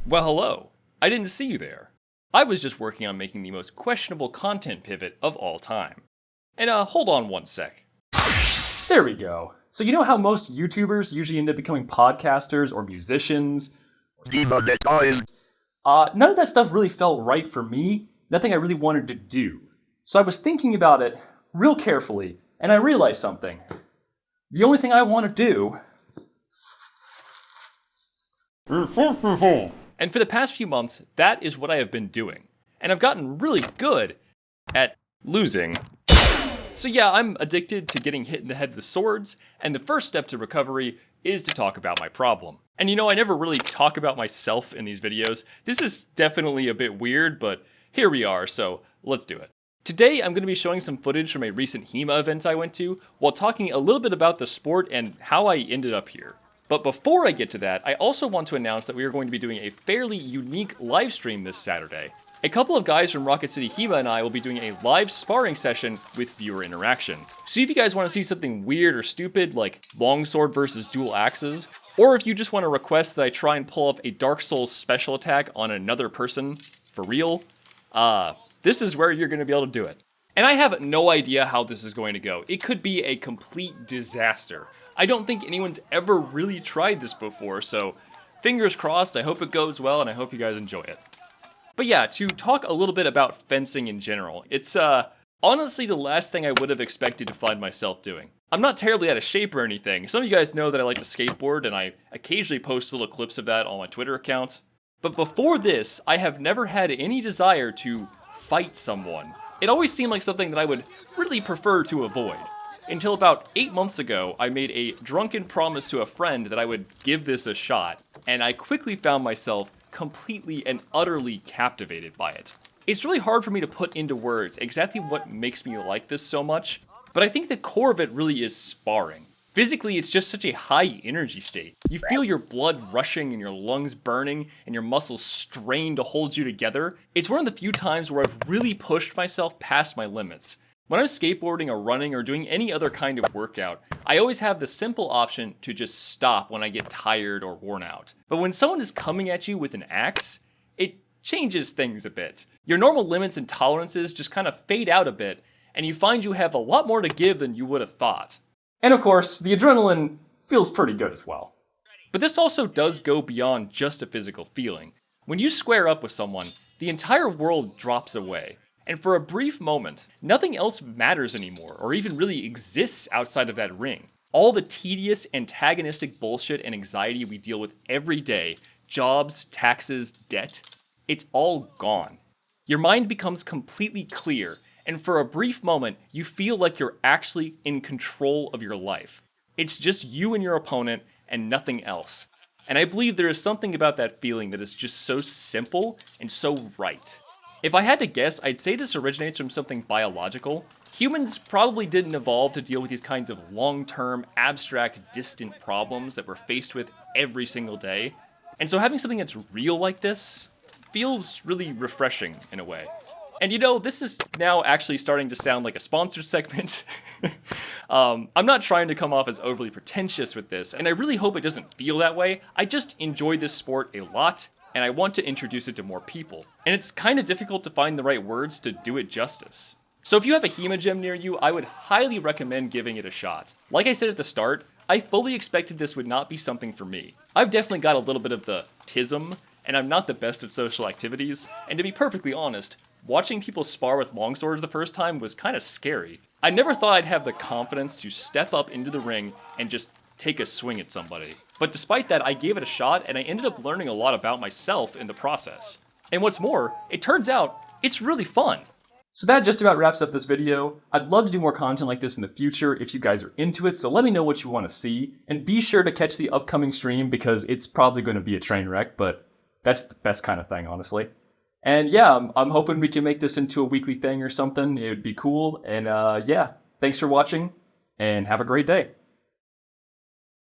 Well, hello. I didn't see you there. I was just working on making the most questionable content pivot of all time. And hold on one sec. There we go. So you know how most YouTubers usually end up becoming podcasters or musicians? None of that stuff really felt right for me. Nothing I really wanted to do. So I was thinking about it real carefully, and I realized something. The only thing I want to do... And for the past few months, that is what I have been doing. And I've gotten really good at losing. So yeah, I'm addicted to getting hit in the head with swords, and the first step to recovery is to talk about my problem. And you know, I never really talk about myself in these videos. This is definitely a bit weird, but here we are, so let's do it. Today, I'm going to be showing some footage from a recent HEMA event I went to, while talking a little bit about the sport and how I ended up here. But before I get to that, I also want to announce that we are going to be doing a fairly unique live stream this Saturday. A couple of guys from Rocket City HEMA and I will be doing a live sparring session with viewer interaction. So if you guys want to see something weird or stupid like longsword versus dual axes, or if you just want to request that I try and pull off a Dark Souls special attack on another person for real, this is where you're going to be able to do it. And I have no idea how this is going to go. It could be a complete disaster. I don't think anyone's ever really tried this before, so fingers crossed, I hope it goes well and I hope you guys enjoy it. But yeah, to talk a little bit about fencing in general, it's honestly the last thing I would have expected to find myself doing. I'm not terribly out of shape or anything. Some of you guys know that I like to skateboard, and I occasionally post little clips of that on my Twitter account. But before this, I have never had any desire to fight someone. It always seemed like something that I would really prefer to avoid. Until about 8 months ago, I made a drunken promise to a friend that I would give this a shot, and I quickly found myself completely and utterly captivated by it. It's really hard for me to put into words exactly what makes me like this so much, but I think the core of it really is sparring. Physically, it's just such a high energy state. You feel your blood rushing and your lungs burning and your muscles strained to hold you together. It's one of the few times where I've really pushed myself past my limits. When I'm skateboarding or running or doing any other kind of workout, I always have the simple option to just stop when I get tired or worn out. But when someone is coming at you with an axe, it changes things a bit. Your normal limits and tolerances just kind of fade out a bit, and you find you have a lot more to give than you would have thought. And of course, the adrenaline feels pretty good as well. But this also does go beyond just a physical feeling. When you square up with someone, the entire world drops away. And for a brief moment, nothing else matters anymore, or even really exists outside of that ring. All the tedious, antagonistic bullshit and anxiety we deal with every day, jobs, taxes, debt, it's all gone. Your mind becomes completely clear, and for a brief moment, you feel like you're actually in control of your life. It's just you and your opponent, and nothing else. And I believe there is something about that feeling that is just so simple and so right. If I had to guess, I'd say this originates from something biological. Humans probably didn't evolve to deal with these kinds of long-term, abstract, distant problems that we're faced with every single day. And so having something that's real like this feels really refreshing in a way. And you know, this is now actually starting to sound like a sponsored segment. I'm not trying to come off as overly pretentious with this, and I really hope it doesn't feel that way. I just enjoy this sport a lot, and I want to introduce it to more people. And it's kind of difficult to find the right words to do it justice. So if you have a HEMA gym near you, I would highly recommend giving it a shot. Like I said at the start, I fully expected this would not be something for me. I've definitely got a little bit of the tism, and I'm not the best at social activities, and to be perfectly honest, watching people spar with longswords the first time was kind of scary. I never thought I'd have the confidence to step up into the ring and just take a swing at somebody. But despite that, I gave it a shot, and I ended up learning a lot about myself in the process. And what's more, it turns out, it's really fun. So that just about wraps up this video. I'd love to do more content like this in the future if you guys are into it, so let me know what you want to see. And be sure to catch the upcoming stream because it's probably going to be a train wreck, but that's the best kind of thing, honestly. And yeah, I'm hoping we can make this into a weekly thing or something. It would be cool. And yeah, thanks for watching, and have a great day.